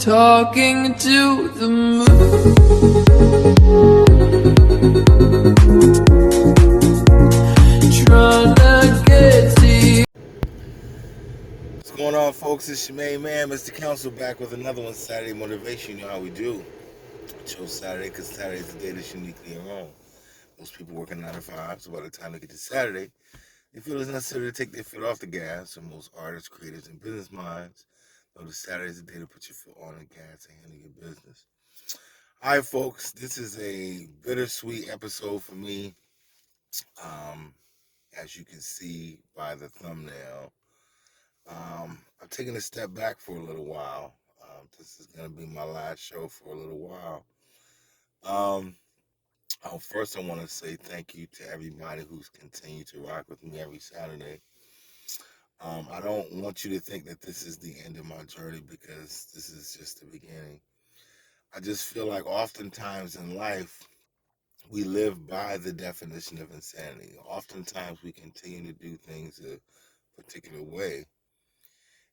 talking to the moon. Trying to get to you. What's going on, folks? It's your main man, Mr. Council, back with another one, Saturday Motivation. You know how we do. I chose Saturday because Saturday is the day that's uniquely your own. Most people working 9 to 5, so by the time they get to Saturday, they feel it's necessary to take their foot off the gas. So most artists, creators, and business minds know that Saturday is the day to put your foot on the gas and handle your business. All right, folks, this is a bittersweet episode for me. As you can see by the thumbnail, I'm taking a step back for a little while. This is going to be my last show for a little while. First, I want to say thank you to everybody who's continued to rock with me every Saturday. I don't want you to think that this is the end of my journey, because this is just the beginning. I just feel like oftentimes in life, we live by the definition of insanity. Oftentimes we continue to do things a particular way,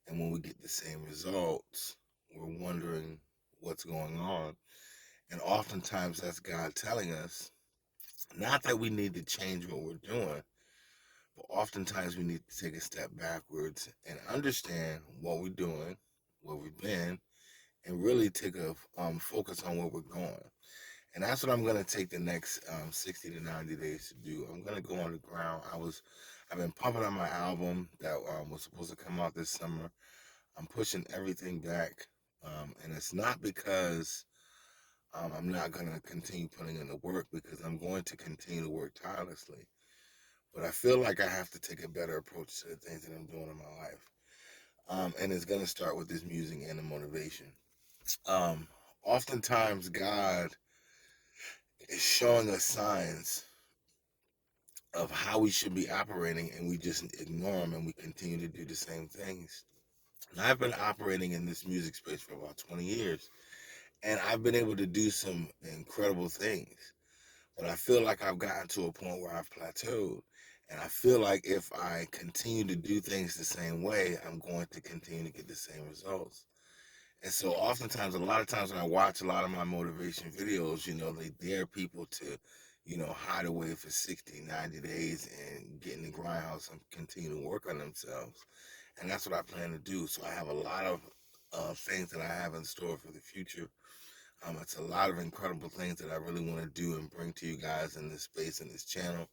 and when we get the same results, we're wondering what's going on. And oftentimes that's God telling us, not that we need to change what we're doing, but oftentimes we need to take a step backwards and understand what we're doing, where we've been, and really take a focus on where we're going. And that's what I'm going to take the next 60 to 90 days to do. I'm going to go on the ground. I've been pumping on my album that was supposed to come out this summer. I'm pushing everything back, and it's not because I'm not going to continue putting in the work, because I'm going to continue to work tirelessly. But I feel like I have to take a better approach to the things that I'm doing in my life. And it's going to start with this music and the motivation. Oftentimes, God is showing us signs of how we should be operating, and we just ignore them, and we continue to do the same things. And I've been operating in this music space for about 20 years, and I've been able to do some incredible things. But I feel like I've gotten to a point where I've plateaued. And I feel like if I continue to do things the same way, I'm going to continue to get the same results. And so oftentimes, a lot of times when I watch a lot of my motivation videos, they dare people to, hide away for 60, 90 days and get in the grindhouse and continue to work on themselves. And that's what I plan to do. So I have a lot of things that I have in store for the future. It's a lot of incredible things that I really want to do and bring to you guys in this space, in this channel.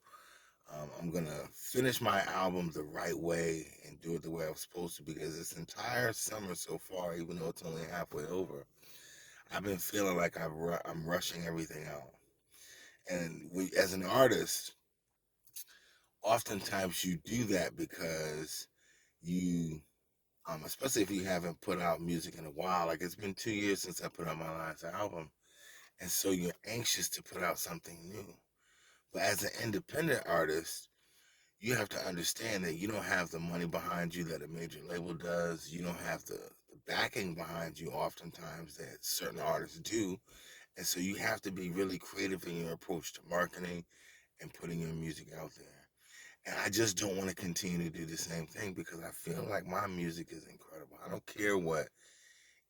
I'm going to finish my album the right way and do it the way I was supposed to, because this entire summer so far, even though it's only halfway over, I've been feeling like I'm rushing everything out. And as an artist, oftentimes you do that because you, especially if you haven't put out music in a while, like it's been 2 years since I put out my last album. And so you're anxious to put out something new. But as an independent artist, you have to understand that you don't have the money behind you that a major label does. You don't have the backing behind you oftentimes that certain artists do. And so you have to be really creative in your approach to marketing and putting your music out there. And I just don't want to continue to do the same thing, because I feel like my music is incredible. I don't care what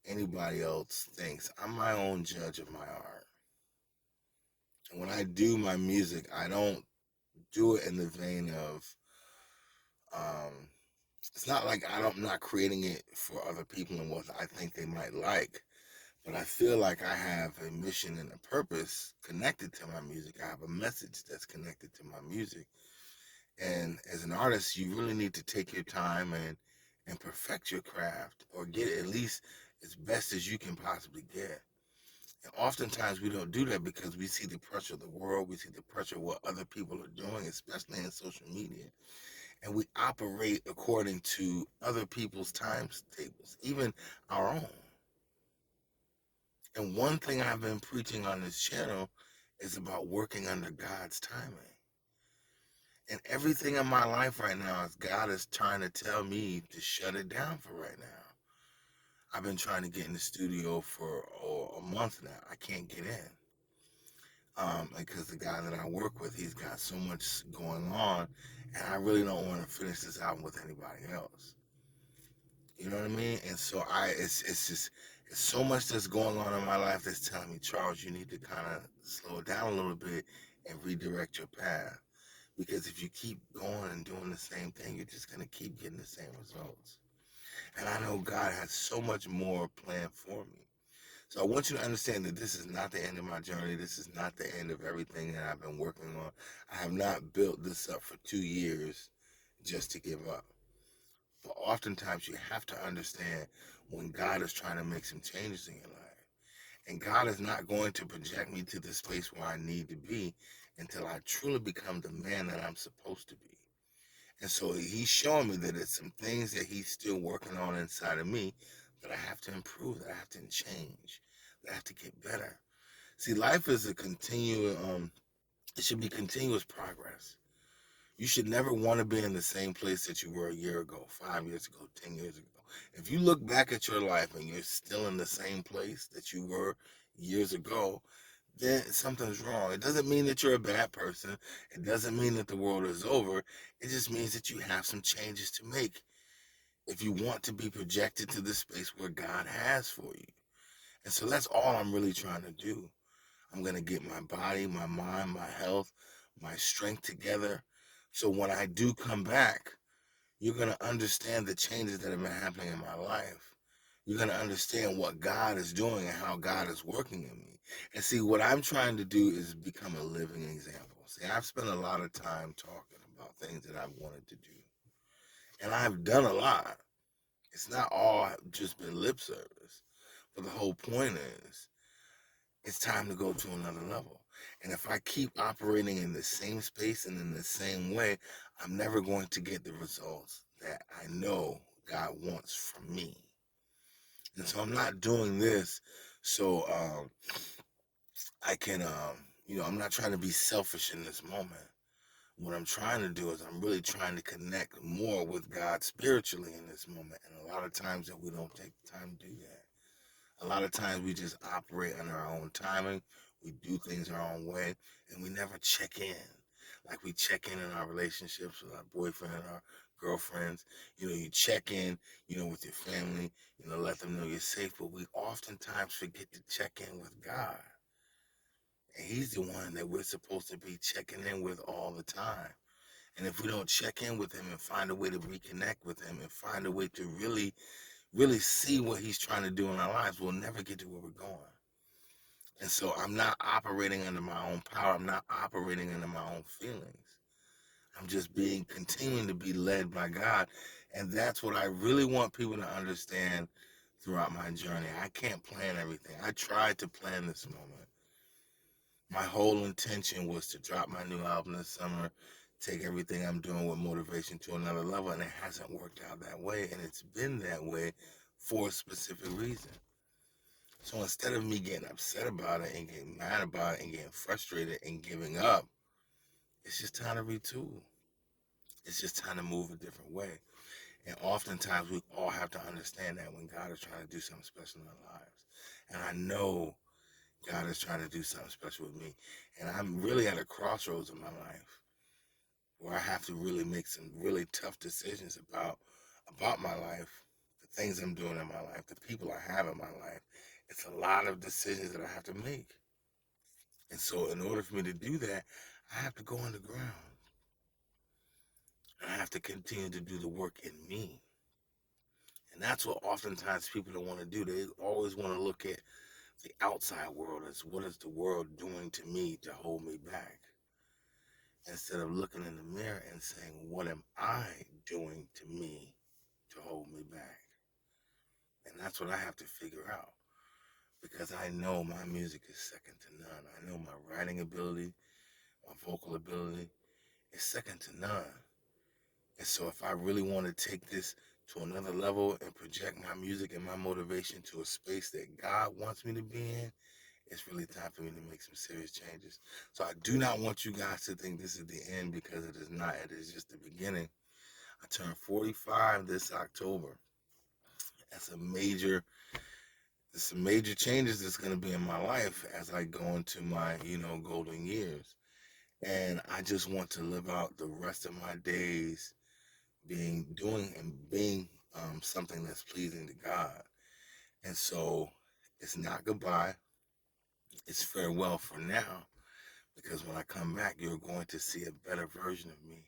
anybody else thinks. I'm my own judge of my art. And when I do my music, I don't do it in the vein of, it's not like I'm not creating it for other people and what I think they might like, but I feel like I have a mission and a purpose connected to my music. I have a message that's connected to my music. And as an artist, you really need to take your time and perfect your craft, or get it at least as best as you can possibly get. And oftentimes we don't do that because we see the pressure of the world, we see the pressure of what other people are doing, especially in social media. And we operate according to other people's timetables, even our own. And one thing I've been preaching on this channel is about working under God's timing. And everything in my life right now is God is trying to tell me to shut it down for right now. I've been trying to get in the studio for a month now. I can't get in. Because the guy that I work with, he's got so much going on, and I really don't want to finish this album with anybody else. You know what I mean? And so it's just, There's so much that's going on in my life that's telling me, Charles, you need to kind of slow it down a little bit and redirect your path. Because if you keep going and doing the same thing, you're just going to keep getting the same results. And I know God has so much more planned for me. So I want you to understand that this is not the end of my journey. This is not the end of everything that I've been working on. I have not built this up for 2 years just to give up. But oftentimes you have to understand when God is trying to make some changes in your life. And God is not going to project me to the space where I need to be until I truly become the man that I'm supposed to be. And so he's showing me that there's some things that he's still working on inside of me that I have to improve, that I have to change, that I have to get better. See, life is a continual, it should be continuous progress. You should never want to be in the same place that you were a year ago, 5 years ago, 10 years ago. If you look back at your life and you're still in the same place that you were years ago, then something's wrong. It doesn't mean that you're a bad person. It doesn't mean that the world is over. It just means that you have some changes to make if you want to be projected to the space where God has for you. And so that's all I'm really trying to do. I'm going to get my body, my mind, my health, my strength together. So when I do come back, you're going to understand the changes that have been happening in my life. You're going to understand what God is doing and how God is working in me. And see, what I'm trying to do is become a living example. See, I've spent a lot of time talking about things that I've wanted to do. And I've done a lot. It's not all just been lip service. But the whole point is, it's time to go to another level. And if I keep operating in the same space and in the same way, I'm never going to get the results that I know God wants from me. And so I'm not doing this so I can, I'm not trying to be selfish in this moment. What I'm trying to do is I'm really trying to connect more with God spiritually in this moment. And a lot of times that we don't take the time to do that. A lot of times we just operate under our own timing. We do things our own way, and we never check in. Like we check in our relationships with our boyfriend and our girlfriends. You check in, with your family, let them know you're safe. But we oftentimes forget to check in with God. And he's the one that we're supposed to be checking in with all the time. And if we don't check in with him and find a way to reconnect with him and find a way to really, really see what he's trying to do in our lives, we'll never get to where we're going. And so I'm not operating under my own power. I'm not operating under my own feelings. I'm just continuing to be led by God. And that's what I really want people to understand throughout my journey. I can't plan everything. I tried to plan this moment. My whole intention was to drop my new album this summer, take everything I'm doing with motivation to another level, and it hasn't worked out that way. And it's been that way for a specific reason. So instead of me getting upset about it and getting mad about it and getting frustrated and giving up, it's just time to retool. It's just time to move a different way. And oftentimes we all have to understand that when God is trying to do something special in our lives. And I know God is trying to do something special with me. And I'm really at a crossroads in my life where I have to really make some really tough decisions about my life, the things I'm doing in my life, the people I have in my life. It's a lot of decisions that I have to make. And so in order for me to do that, I have to go underground. And I have to continue to do the work in me. And that's what oftentimes people don't want to do. They always want to look at the outside world as what is the world doing to me to hold me back, instead of looking in the mirror and saying, what am I doing to me to hold me back? And that's what I have to figure out, because I know my music is second to none. I know my writing ability, my vocal ability is second to none. And so if I really want to take this to another level and project my music and my motivation to a space that God wants me to be in, it's really time for me to make some serious changes. So I do not want you guys to think this is the end, because it is not. It is just the beginning. I turned 45 this October. That's some major changes that's going to be in my life as I go into my, golden years. And I just want to live out the rest of my days doing something that's pleasing to God. And so It's not goodbye. It's farewell for now. Because when I come back, you're going to see a better version of me.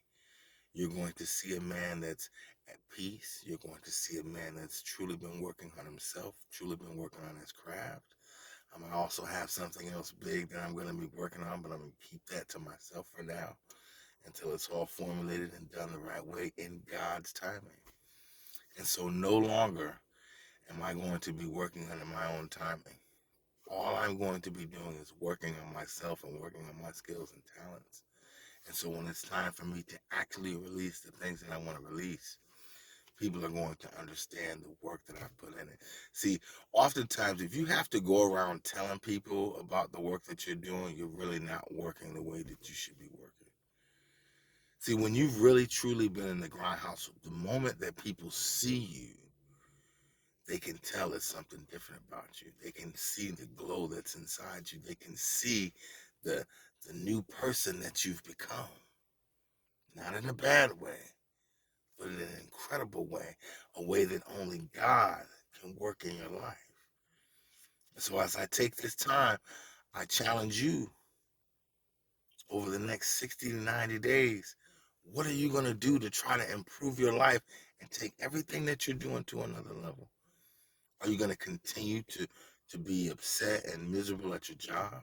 You're going to see a man that's at peace. You're going to see a man that's truly been working on himself, truly been working on his craft. I also have something else big that I'm going to be working on, but I'm going to keep that to myself for now until it's all formulated and done the right way in God's timing. And so no longer am I going to be working under my own timing. All I'm going to be doing is working on myself and working on my skills and talents. And so when it's time for me to actually release the things that I want to release, people are going to understand the work that I've put in it. See, oftentimes, if you have to go around telling people about the work that you're doing, you're really not working the way that you should be working. See, when you've really truly been in the grindhouse, the moment that people see you, they can tell it's something different about you. They can see the glow that's inside you. They can see the new person that you've become. Not in a bad way, but in an incredible way, a way that only God can work in your life. So as I take this time, I challenge you over the next 60 to 90 days. What are you going to do to try to improve your life and take everything that you're doing to another level? Are you going to continue to be upset and miserable at your job?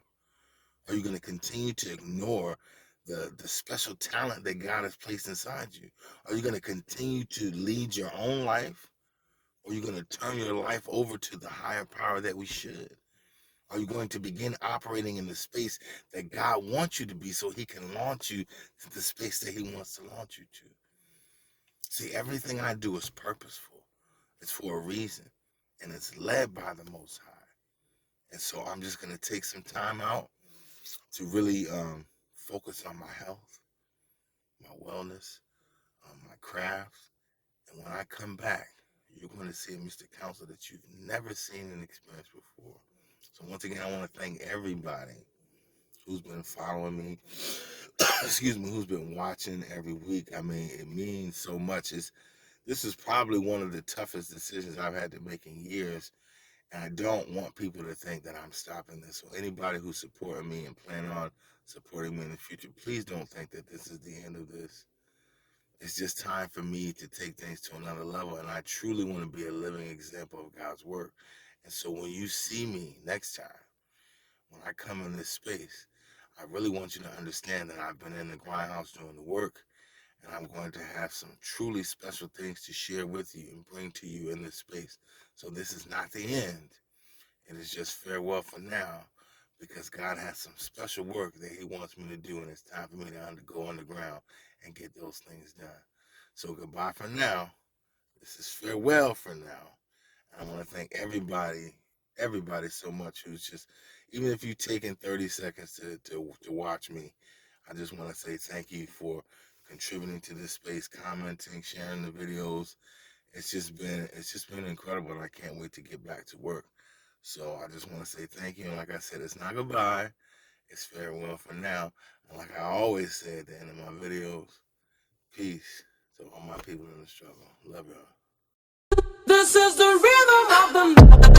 Are you going to continue to ignore the special talent that God has placed inside you? Are you going to continue to lead your own life? Or are you going to turn your life over to the higher power that we should? Are you going to begin operating in the space that God wants you to be so he can launch you to the space that he wants to launch you to? See, everything I do is purposeful. It's for a reason. And it's led by the Most High. And so I'm just going to take some time out to really focus on my health, my wellness, my craft. And when I come back, you're going to see a Mr. Counselor that you've never seen and experienced before. So once again, I want to thank everybody who's been following me, excuse me, who's been watching every week. I mean, it means so much. This is probably one of the toughest decisions I've had to make in years. And I don't want people to think that I'm stopping this. So anybody who's supporting me and plan on supporting me in the future, please don't think that this is the end of this. It's just time for me to take things to another level. And I truly want to be a living example of God's work. And so when you see me next time, when I come in this space, I really want you to understand that I've been in the grindhouse doing the work. And I'm going to have some truly special things to share with you and bring to you in this space. So this is not the end. It is just farewell for now, because God has some special work that he wants me to do, and it's time for me to go underground and get those things done. So goodbye for now. This is farewell for now. And I want to thank everybody so much who's just, even if you've taken 30 seconds to watch me, I just want to say thank you for contributing to this space, commenting, sharing the videos. It's just been incredible, and I can't wait to get back to work. So I just want to say thank you. And like I said, it's not goodbye. It's farewell for now. And like I always say at the end of my videos, peace to all my people in the struggle. Love y'all. This is the rhythm of the night.